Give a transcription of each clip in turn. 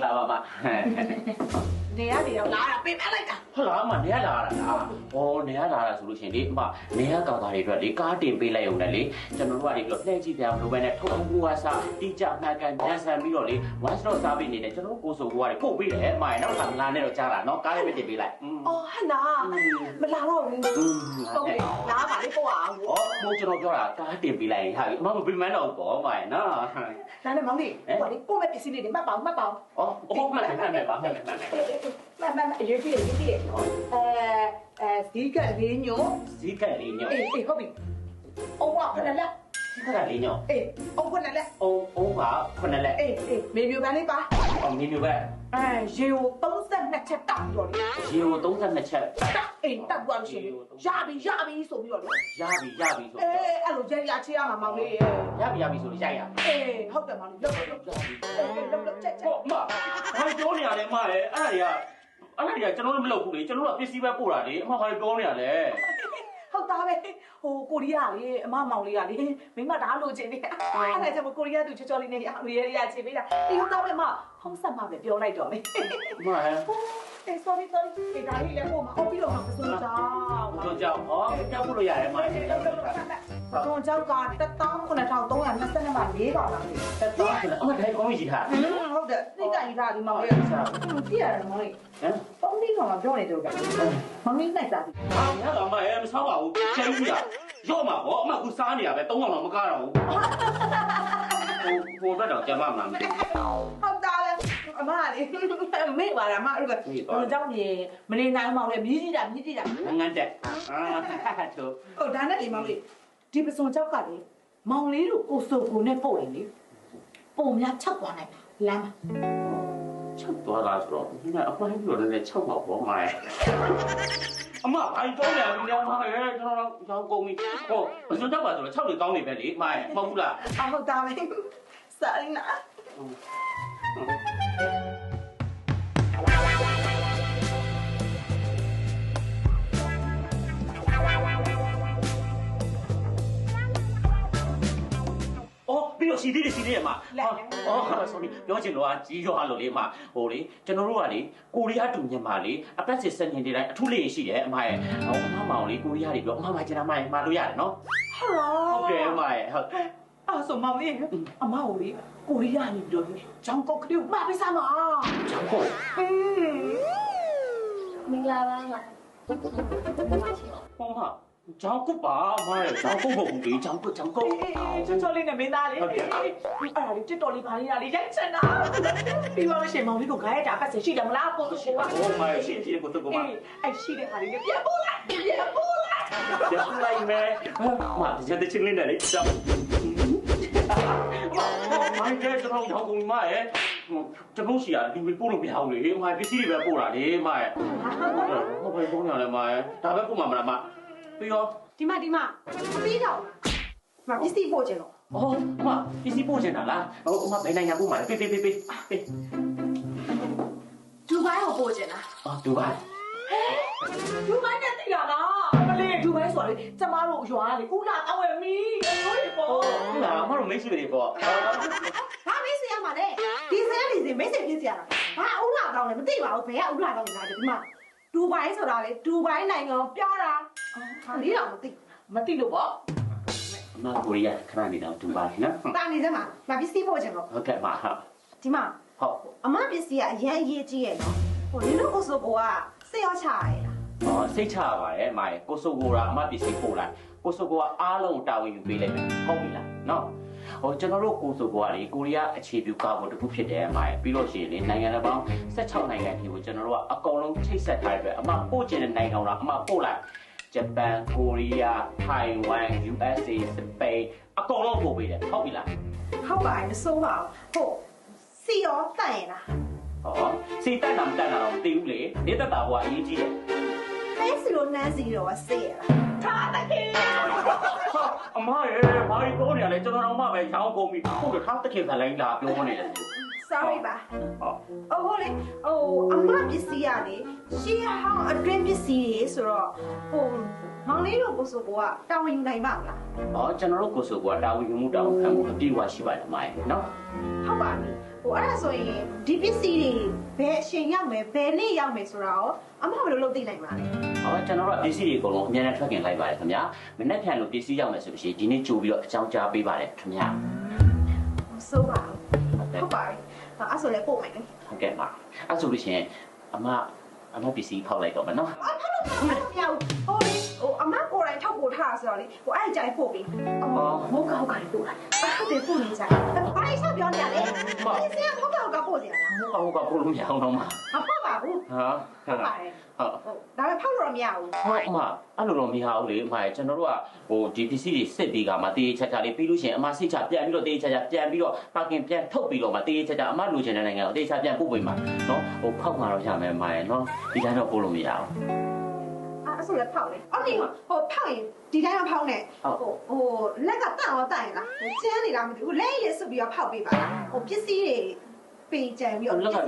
လာပါမနေရတယ်ရောက်လာတာပြင်ပလိုက်တာဟုတ်လားအမနေရလာတာလားဟောနေရလာတာဆိုလို့ရှင်ဒီအမနေရကောင်သားတွေအတွက်လေကားတင်ပေးလိုက်ရုံနဲ့လေကျွန်တော်တို့ကဒီလိုလှည့်ကြည့်ပြမလို့ပဲနဲ့ထုံကူကစားတိကျမှန်ကန်ညံဆန်ပြီးတော့လေ one stop စားပေးနေတယ်ကျွန်တော်တို့ကိုဆိုကိုကပို့ပေးတယ်အမနောက်ခါမလာနဲ့တော့ကြားတာနော်ကားလေးပဲတင်ပေးလိုက်အော်ဟနာမလာတော့ဘူးဟုတ်ကဲ့လာပါလေပို့အောင်ဟောမို့ကျွန်တော်ပြောတာကားတင်ပေးလိုက်ဟာအမမပြမန်းတော့ပေါ့အမနော်နားနဲ့မောင်လေးဟိုလေပို့မဲ့ပစ္စည်းလေးတွေမှတ်ပါအောင်မှတ်ပါအောင်အော်မှတ်ပါမှတ်အရေးကြီးစီးကလေးညိုအေးဟုတ်ပြီအုံးကခဏလက်စီးကလေးညိုအေးအုံးခဏလက်အုံးကခဏလက်အေးမေမျိုးပန်းလေးပါမေမျိုးပန်းရေကို32ချက်တောက်ပြီးတော့လေရေကို32ချက်အေးတောက်သွားလို့ရှိရင်ရပြီဆိုပြီးတော့လေရပြီဆိုအဲ့လိုရချေရမှာမောင်လေးရပြီဆိုလို့ရိုက်ရအေးဟုတ်တယ်မောင်လေးလောက်ချက်ဟောမဘာပြောနေရလဲမရဲ့အဲ့ဒါတွေကကျွန်တော်တို့မလုပ်ဘူးလေကျွန်တော်တို့ကပစ္စည်းပဲပို့တာလေအမဘာလို့ပြောနေရလဲဟုတ်သားပဲဟိုကိုရီးယားလေအမမောင်လေးကလေမိမဒါလိုချင်နေအဲ့ဒါကြောင့်ကိုရီးယားသူချောချောလေးနဲ့ရချင်ပေးတာအေးဟုတ်သားပဲမဖုံးဆက်မှပဲပြောလိုက်တော့လေမဟဲ့အေး sorry ဒီဒါလေးလည်းပို့မှာအော်ပြီးတော့မှပစုံကြောင်းဟောပြောက်ဖို့လို့ရတယ်မပစုံကြောင်းက19322မှ4ပါလား193အမတိုင်းကောင်းကြီးထားဟုတ်တယ်သိကြကြီးထားဒီမောင်လေးစားကြည့်ရတယ်မောင်လေးဟမ်ပုံလေးကောင်ပြောနေတယ်ကမောင်လေးနိုင်စားပြီငါတော့မမဆောက်ပါဘူးကျင်းကြီးရော့မှာဗောအမကစားနေရပဲ3កောင်တော့မကားတော့ဘူးဘိုးတော့ကြမ်းမမှာမသိဟုတ်တာလေအမလေးမေ့ပါလားအမအဲ့ဒါကြောင့်နေမနေနိုင်မောင်လေးမြည်ကြည့်တာငန်းတက်သူဟုတ်ဒါနဲ့လေမောင်လေးဒီပစုံကြောက်ကလေမောင်လေးတို့ကိုစုံကိုနဲ့ပို့ရင်လေပုံများချက်သွားနိုင်လမ်းမှာချက်သွားတာဆိုတော့ဒီကအပိုင်းပြောတယ်နဲ့ချက်ပါဘောမိုင်းအမအိုင်တော့လည်းညောင်းပါရဲ့ကျွန်တော်ရောင်းကုန်ပြီဟောဘယ်စွန်းတော့ပါဆိုတော့6တွေကောင်းနေပဲလေမိုင်းမဟုတ်ဘူးလားဟုတ်တာပဲစာရင်းနာပြီးတော့စီသေးရမှာsorry ပြောချင်တော့ကြီးရွာလို့လေအမဟိုလေကျွန်တော်တို့ကလေကိုရီးယားတူမြန်မာလေအပတ်စစ်စက်ညင်တွေတိုင်းအထူးလေးရှိတယ်အမရဲ့ဟောအမမောင်လေကိုရီးယားတွေပြောအမမကျင်တာမလို့ရတယ်နော်ဟုတ်တယ်အမရဲ့ဟုတ်အဲ့ဆိုမောင်လေးအမကိုလေကိုရီးယားနေပြီးတော့ဂျောင်းကုတ်ကလေးမှာပေးစမ်းပါဂျောင်းကုတ်မင်္ဂလာပါငါပေါ့ဟာဂျောင်းကုတ်ပါမရဲ့ဂျောင်းကုတ်မဟုတ်ဘူးလေဂျောင်းကုတ်ချောချောလေးနဲ့မင်းသားလေးအဲ့ဒါလေးတစ်တော်လေးပါလေးရိုက်ချင်တာပြီးတော့ရှင်မောင်လေးကိုခိုင်းရတာပတ်စရှိတယ်မလားပို့ဆိုပါဟိုမရဲ့ရှိတယ်ကိုတော့မအဲ့ရှိတဲ့ဟာလေးနဲ့ပြန်ပို့လိုက်မယ်မဒီတဲ့ချင်းလေးနဲ့လေကြောက်မိုင်းကကျွန်တော်ရောက်ကုန်မရဲ့ကျွန်တော်ရှိရဒီပို့လို့မရဘူးလေမိုင်းပစ္စည်းတွေပဲပို့တာလေမရဲ့ဟောဘယ်ပုံရလဲမရဲ့ဒါပဲပို့မှာမလားမပြီးတော့ဒီမပြီးတော့မပစ္စည်းပို့ချင်တော့အော်အမပစ္စည်းပို့ချင်တာလားဟိုအမဘယ်နိုင်ငံပို့မှာလဲပေးဒူဘိုင်းကိုပို့ချင်တာအော်ဒူဘိုင်းနဲ့တည်ရလားမလေးဒူဘိုင်းဆိုလေကျမတို့ရွာလေဦးလာတောင်းဝယ်မီရိုးတွေပေါ့ဟုတ်လားမတို့မိတ်ဆွေတွေပေါ့ဘာမိတ်ဆွေရမှာလဲဒီစရနေစီမိတ်ဆွေဖြစ်စရာလားဘာဦးလာတောင်းလဲမသိပါဘူးဘယ်ကဦးလာတောင်းလဲဒီမှာဒူဘိုင်းဆိုတာလေဒူဘိုင်းနိုင်ငံပြောတာဟာလေးတော့မသိလို့ပေါ့မကိုရီးယားခဏနေတော့ဒူဘိုင်းနော်တာနေစမ်းမပစ္စည်းပို့ချင်တော့ဟုတ်ကဲ့မဟုတ်ဒီမှာဟုတ်အမပစ္စည်းကအရင်အရေးကြီးရဲ့နော်ဟိုဒီလိုကိုဆိုကိုကစိတ်ရောချရရဲ့စိတ်ချပါရဲ့မရဲ့ကိုဆိုကိုကအမပစ္စည်းပို့လိုက်ကိုဆိုကိုကအားလုံးတာဝန်ယူပေးလိုက်မယ်ဟုတ်ပြီလားနော်ဟိုကျွန်တော်တို့ကိုဆိုကိုကလေကိုရီးယားအခြေပြုကားပေါ်တစ်ခုဖြစ်တယ်အမရဲ့ပြီးလို့ရှိရင်လေနိုင်ငံပေါင်း16နိုင်ငံပြည်ကိုကျွန်တော်တို့ကအကုန်လုံးချိတ်ဆက်ထားတဲ့အတွက်အမပို့ချင်တဲ့နိုင်ငံတော့အမပို့လိုက်ဂျပန်ကိုရီးယားထိုင်ဝမ် USA စပိန်အကုန်လုံးပို့ပေးတယ်ဟုတ်ပြီလားဟုတ်ပါမစိုးပါဘူးဟုတ်စီရောတန့်ရလားဟောစီတက်တာမတက်တာတော့မသိဘူးလေနေတက်တာဟိုကအရေးကြီးတယ်ဟဲ့စီလိုနန်းစီရောစေးရလားထားတခင်အမရဲ့ဘာလို့ပြောနေရလဲကျွန်တော်တော့မှပဲရောင်းကုန်ပြီဟုတ်တယ်ထားတခင်ခလိုင်းလာပြောနေတယ် sorry ပါဟိုလေအမပစ္စည်းရလေရှေးဟောင်းအတွင်းပစ္စည်းတွေဆိုတော့ဟိုမောင်လေးတို့ကိုဆိုကတာဝန်ယူနိုင်ပါမလားကျွန်တော်တို့ကိုဆိုကတာဝန်ယူမှုတာဝန်ခံမှုအပြည့်အဝရှိပါတယ်အမရဲ့နော်ဟုတ်ပါပြီ ဟိုအဲ့ဒါဆိုရင်ဒီပစ္စည်းတွေဘယ်အချိန်ရောက်မယ်ဘယ်နေ့ရောက်မယ်ဆိုတာရောအမဘယ်လိုလုပ်သိနိုင်မှာလဲဟောကျွန်တော်တို့ပစ္စည်းတွေအကုန်လုံးအများနဲ့ထွက်ခင်လိုက်ပါတယ်ခင်ဗျာမနေ့ဖြန်လို့ပစ္စည်းရောက်မယ်ဆိုလို့ရှိရင်ဒီနေ့ကြိုပြီးတော့အကြောင်းကြားပေးပါတယ်ခင်ဗျာဆိုပါဟုတ်ပါအဲ့ဆိုလည်းပို့မယ်လေဟုတ်ကဲ့ပါအဲ့ဆိုလို့ရှိရင်အမပစ္စည်းဖောက်လိုက်တော့မယ်နော်ဖောက်လို့မရဘူးဟိုလေဟိုအမကိုယ်တိုင်ထောက်ပို့ထားဆိုတော့လေဟိုအဲ့ကြိုင်ပို့ပြီးမဟုတ်ကောက်ကလေးပို့လိုက်ဟုတ်တယ်ပို့နေကြဘာလို့ဆက်ပြောနေရလဲဒီစင်ကမဟုတ်ကောက်ကပို့စရာလားဟုတ်ကောက်ကပို့လို့မရအောင်တော့မဟုတ်ပါဘူးဟုတ်ပါတယ်ဟုတ်ဒါပေမဲ့ဖောက်လို့မရဘူးဟုတ်အမအဲ့လိုတော့မရဘူးလေအမကျွန်တော်တို့ကဟိုဒီပစ္စည်းတွေစစ်ပြီးကမှတေးချာချာလေးပြီးလို့ရှိရင်အမစိတ်ချပြန်ပြီးတော့တေးချာချာပြန်ပြီးတော့ပါကင်ပြန်ထုတ်ပြီးတော့မှတေးချာချာအမလိုချင်တဲ့နိုင်ငံကိုတေးချာပြန်ပို့ပေးမှာနော်ဟိုဖောက်မှာတော့ရမယ်အမရဲ့နော်ဒီတိုင်းတော့ပို့လို့မရဘူးအဲ့ဆိုလည်းဖောက်လေအော်ဒီဟိုဖောက်ရင်ဒီတိုင်းတော့ဖောက်နေဟိုလက်ကတန့်ရောတန့်ရင်လားဟိုကျန်းနေတာမသိဘူးလက်ရည်စွပ်ပြီးတော့ဖောက်ပေးပါလားဟိုပစ္စည်းတွေပေးကြံပြီးတော့လက်က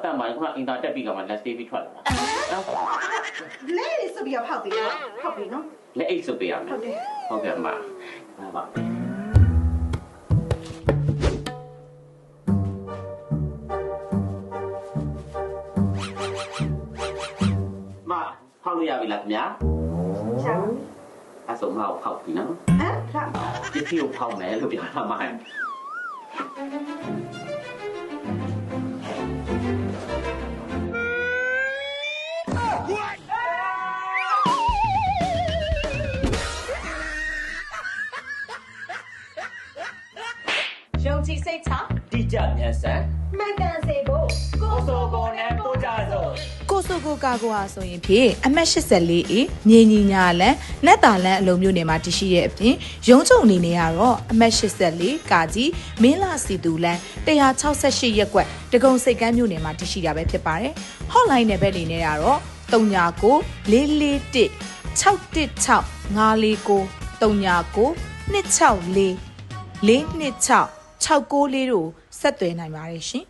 တန့်ပါခုနအင်တာတက်ပြီးကမှလက်စတေးပြီးထွက်လာလက်ရည်စွပ်ပြီးတော့ဖောက်ပေးနော်လက်အိတ်စွပ်ပေးရမယ်ဟုတ်ကဲ့အမပါဖောက်လို့ရပြီလားခင်ဗျာရှာအဲ့ဆိုမအောင်ဖောက်ပြီနော်ဟုတ်ဒီစီကိုဖောက်မယ်လို့ပြောတာမှယုံကြည်စိတ်ချတိကျမြန်ဆန်မှန်ကန်စေဖို့ကိုဆိုကိုနဲ့ပို့ကြစို့ကိုဆိုကိုကာကိုဟာဆိုရင်ဖြင့်အမှတ်84အေမြေညီညာလန်နက်တာလန်အလုံးမျိုးနယ်မှာတရှိရဲ့အပြင်ရုံးချုံအနေနဲ့ကတော့အမှတ်84ကာကြီးမင်းလာစီတူလန်168ရက်ကွက်တကုံစိတ်ကမ်းမျိုးနယ်မှာတရှိတာပဲဖြစ်ပါတယ်ဟော့လိုင်းနယ်ဘက်နေနဲ့ကတော့39 441 616 549 39 264 426 694တို့ဆက်သွယ်နိုင်ပါတယ်ရှင်